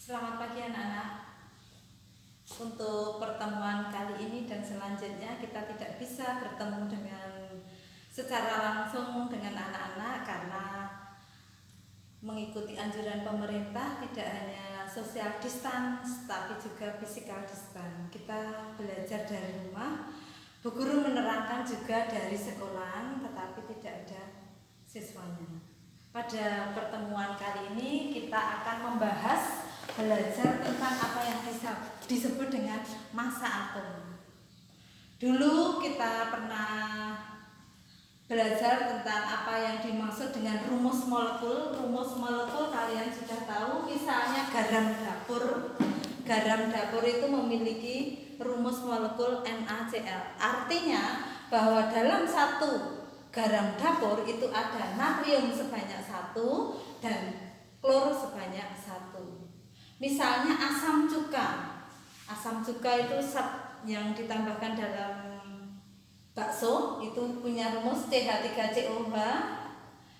Selamat pagi anak-anak. Untuk pertemuan kali ini dan selanjutnya kita tidak bisa bertemu dengan secara langsung dengan anak-anak karena mengikuti anjuran pemerintah tidak hanya social distance tapi juga physical distance. Kita belajar dari rumah. Bu guru menerangkan juga dari sekolah tetapi tidak ada siswanya. Pada pertemuan kali ini kita akan membahas belajar tentang apa yang disebut dengan massa atom. Dulu kita pernah belajar tentang apa yang dimaksud dengan rumus molekul. Rumus molekul kalian sudah tahu, misalnya garam dapur. Garam dapur itu memiliki rumus molekul NaCl. Artinya bahwa dalam satu garam dapur itu ada natrium sebanyak 1 dan klor sebanyak 1. Misalnya asam cuka. Asam cuka itu zat yang ditambahkan dalam bakso itu punya rumus CH3COH.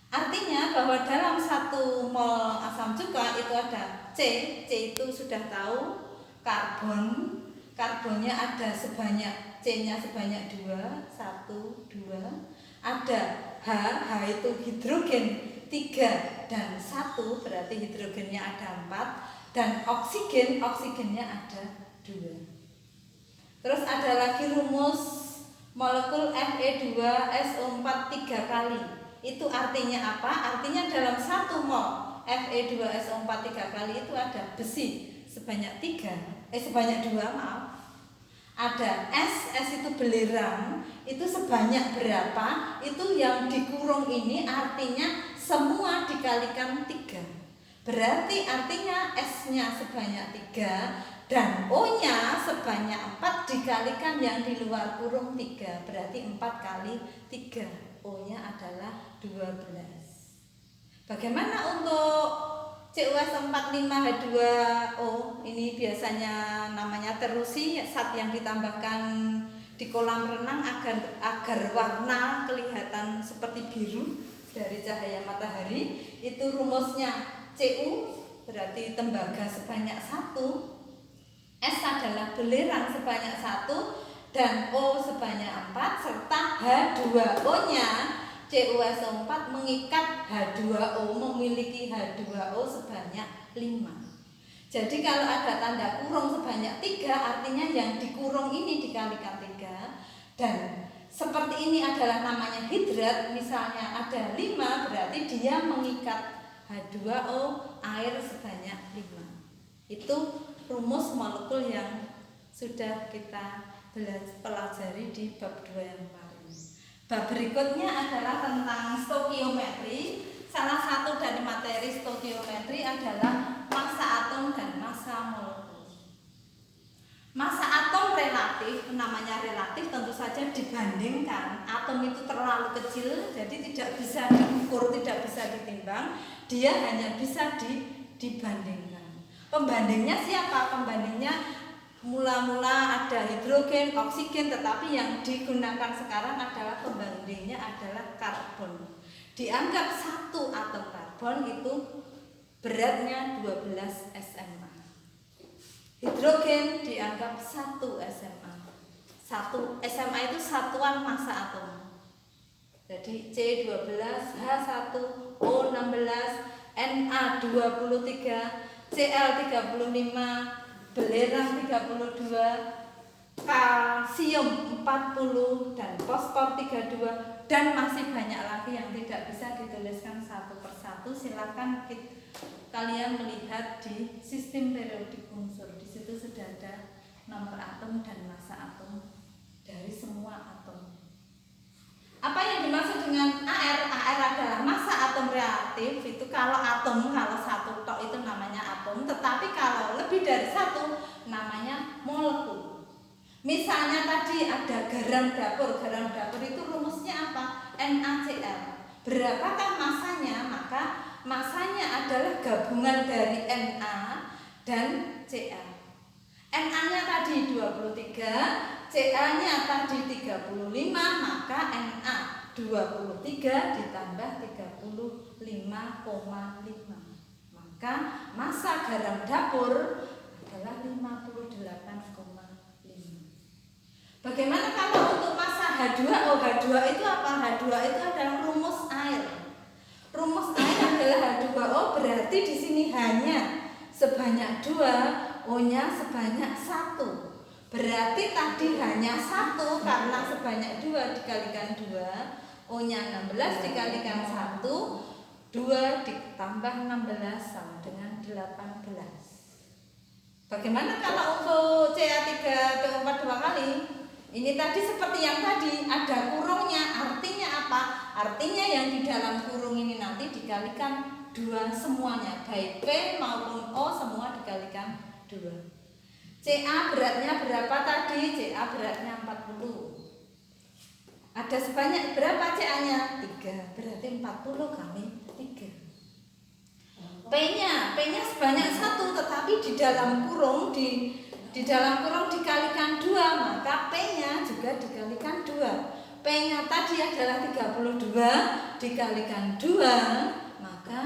Artinya bahwa dalam 1 mol asam cuka itu ada C. C itu sudah tahu karbon. Karbonnya ada sebanyak C-nya sebanyak 2, 1, 2. Ada H, H itu hidrogen 3 dan 1, berarti hidrogennya ada 4, dan oksigen, oksigennya ada 2. Terus ada lagi rumus molekul Fe2SO4 3 kali. Itu artinya apa? Artinya dalam 1 mol Fe2SO4 3 kali itu ada besi sebanyak 2, maaf. Ada S itu belerang, itu sebanyak berapa? Itu yang dikurung ini artinya semua dikalikan 3. Berarti artinya S-nya sebanyak 3 dan O-nya sebanyak 4 dikalikan yang di luar kurung 3. Berarti 4 kali 3. O-nya adalah 12. Bagaimana untuk CuS45H2O? Ini biasanya namanya terusi, zat yang ditambahkan di kolam renang agar warna kelihatan seperti biru dari cahaya matahari. Itu rumusnya Cu berarti tembaga sebanyak 1, S adalah belerang sebanyak 1 dan O sebanyak 4 serta H2O-nya CuSO4 mengikat H2O, memiliki H2O sebanyak 5. Jadi kalau ada tanda kurung sebanyak 3 artinya yang dikurung ini dikalikan 3. Dan seperti ini adalah namanya hidrat, misalnya ada 5 berarti dia mengikat H2O air sebanyak 5. Itu rumus molekul yang sudah kita pelajari di bab 2 yang kemarin. Bab berikutnya adalah tentang stokiometri. Salah satu dari materi stokiometri adalah massa atom dan massa molekul. Massa atom relatif, namanya relatif tentu saja dibandingkan. Atom itu terlalu kecil, jadi tidak bisa diukur, tidak bisa ditimbang. Dia hanya bisa dibandingkan. Pembandingnya siapa? Pembandingnya mula-mula ada hidrogen, oksigen, tetapi yang digunakan sekarang adalah pembandingnya adalah karbon. Dianggap 1 atom karbon itu beratnya 12 SMA. Hidrogen dianggap 1 SMA. 1 SMA itu satuan massa atom. Jadi C12, H1, O16, Na23, Cl35, belerang 32, kalsium 40 dan fosfor 32 dan masih banyak lagi yang tidak bisa dituliskan satu persatu. Silakan kalian melihat di sistem periodik unsur. Di situ sudah ada nomor atom dan massa atom dari semua atom. Apa yang dimaksud dengan AR? AR adalah massa atom reaktif. Itu kalau atom, kalau 1 tok itu namanya atom. Tetapi kalau lebih dari 1 namanya molekul. Misalnya tadi ada garam dapur. Garam dapur itu rumusnya apa? NaCl. Berapakah masanya? Maka masanya adalah gabungan dari Na dan Cl. Na-nya tadi 23, Ca-nya tadi 35, maka Na 23 ditambah 35,5. Maka Maka massa garam dapur adalah 58,5. Bagaimana kalau untuk massa H2O? H2 itu apa? H2 itu adalah rumus air. Rumus air adalah H2O, berarti di sini hanya sebanyak 2, O-nya sebanyak 1. Berarti tadi hanya 1 karena sebanyak 2 dikalikan 2, O-nya 16 dikalikan 1, 2 ditambah 16 sama dengan 18. Bagaimana kalau untuk Ca3PO4 2 kali? Ini tadi seperti yang tadi, ada kurungnya, artinya apa? Artinya yang di dalam kurung ini nanti dikalikan 2 semuanya, baik P maupun O semua dikalikan 2. Ca beratnya berapa tadi? Ca beratnya 40. Ada sebanyak berapa Ca-nya? 3, berarti 40 kali 3. P-nya sebanyak 1, tetapi di dalam kurung dikalikan 2, maka P-nya juga dikalikan 2. P-nya tadi adalah 32 dikalikan 2, maka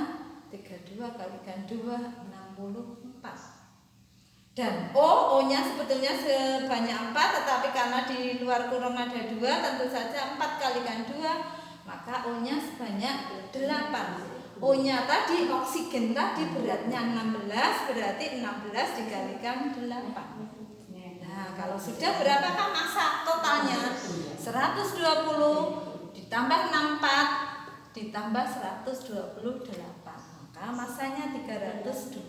32 kalikan 2 64. Dan O-nya sebetulnya sebanyak 4, tetapi karena di luar kurung ada 2, tentu saja 4 kalikan 2, maka O-nya sebanyak 8. O-nya tadi, oksigen tadi beratnya 16, berarti 16 dikalikan 8. Nah, kalau sudah berapakah massa totalnya? 120 ditambah 64 ditambah 128. Maka massanya 312.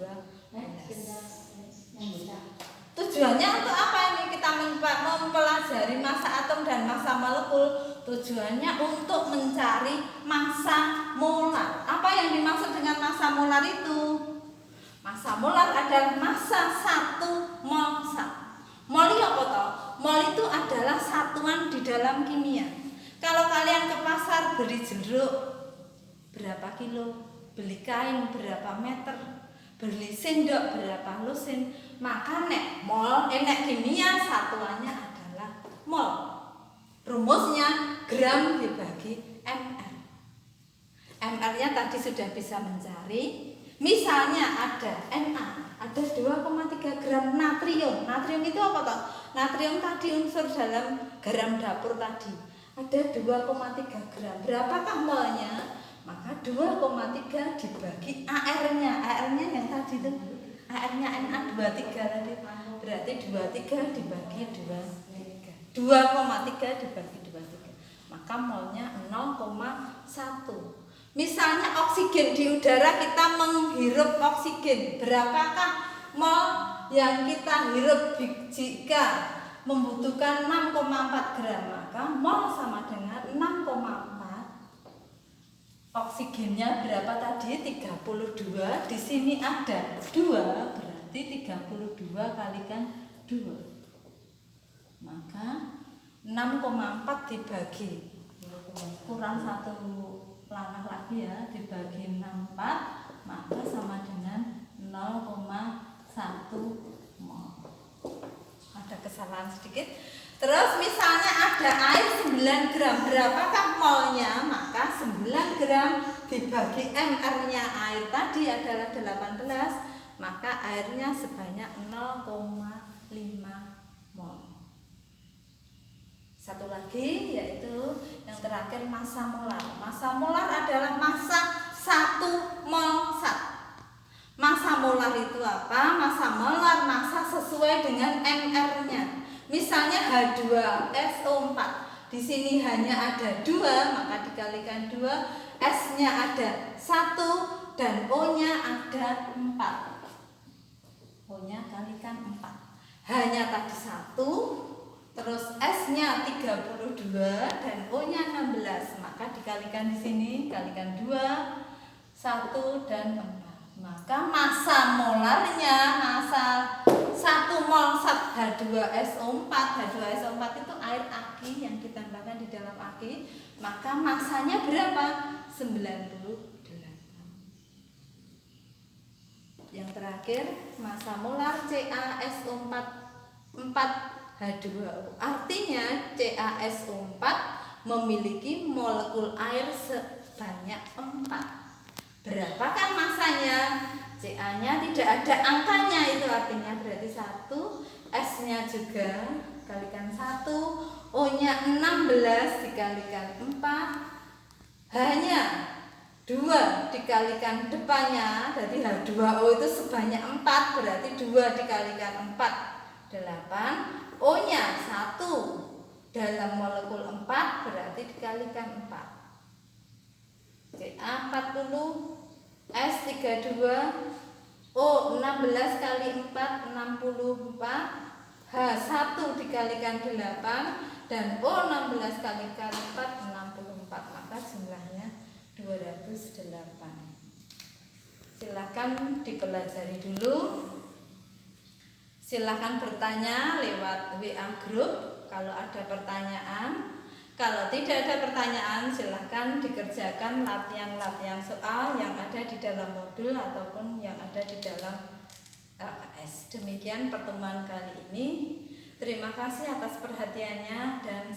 Tujuannya untuk apa ini kita mempelajari massa atom dan massa molekul? Tujuannya untuk mencari massa molar. Apa yang dimaksud dengan massa molar itu? Massa molar adalah massa 1 mol 1. Mol itu apa toh? Mol itu adalah satuan di dalam kimia. Kalau kalian ke pasar beli jeruk berapa kilo, beli kain berapa meter, beli sendok berapa lusin, maka nek mol nek kimia satuannya adalah mol. Rumusnya gram dibagi ml. ml-nya tadi sudah bisa mencari. Misalnya ada Na, ada 2,3 gram natrium. Natrium itu apa toh? Natrium tadi unsur dalam garam dapur tadi. Ada 2,3 gram. Berapakah molnya? Maka 2,3 dibagi AR-nya. AR-nya yang tadi itu, AR-nya Na23 tadi. Berarti 23 dibagi 23. 2,3 dibagi 23. Maka molnya 0,1. Misalnya oksigen di udara, kita menghirup oksigen. Berapakah mol yang kita hirup jika membutuhkan 6,4 gram? Maka mol sama dengan 6,4. Oksigennya berapa tadi? 32. Di sini ada 2, berarti 32 kalikan 2. Maka 6,4 dibagi, kurang 1 langkah lagi ya, dibagi 64, maka sama dengan 0,1 mol. Ada kesalahan sedikit. Terus misalnya ada air 9 gram, berapakah molnya? Maka 9 gram dibagi mR-nya air tadi adalah 18, maka airnya sebanyak 0,5 mol. Satu lagi yaitu yang terakhir massa molar. Massa molar adalah massa 1 mol 1. Massa molar itu apa? Massa molar massa sesuai dengan mR-nya. Misalnya H2SO4. Di sini hanya ada 2, maka dikalikan 2, S-nya ada 1 dan O-nya ada 4. O-nya kalikan 4. Hanya tadi 1. Terus S-nya 32 dan O-nya 16, maka dikalikan di sini, kalikan 2, 1 dan 4. Maka massa molarnya, massa 1 mol H2SO4. H2SO4 itu air aki yang ditambahkan di dalam aki, maka massanya berapa? 98. Yang terakhir, massa molar CaSO4 H2O. Artinya CaSO4 memiliki molekul air sebanyak 4. Berapakah massanya? CA-nya tidak ada angkanya, itu artinya berarti 1, S-nya juga kalikan 1, O-nya 16 dikalikan 4, H-nya 2 dikalikan depannya, berarti H2O itu sebanyak 4, berarti 2 dikalikan 4, 8. O-nya 1 dalam molekul 4, berarti dikalikan 4. Ca 40, S32, O 16 kali 4 64, H1 dikalikan 8, dan O 16 kalikan 4 64, maka jumlahnya 208. Silakan dipelajari dulu. Silakan bertanya lewat WA grup kalau ada pertanyaan. Kalau tidak ada pertanyaan, silahkan dikerjakan latihan-latihan soal yang ada di dalam modul ataupun yang ada di dalam LKS. Demikian pertemuan kali ini. Terima kasih atas perhatiannya dan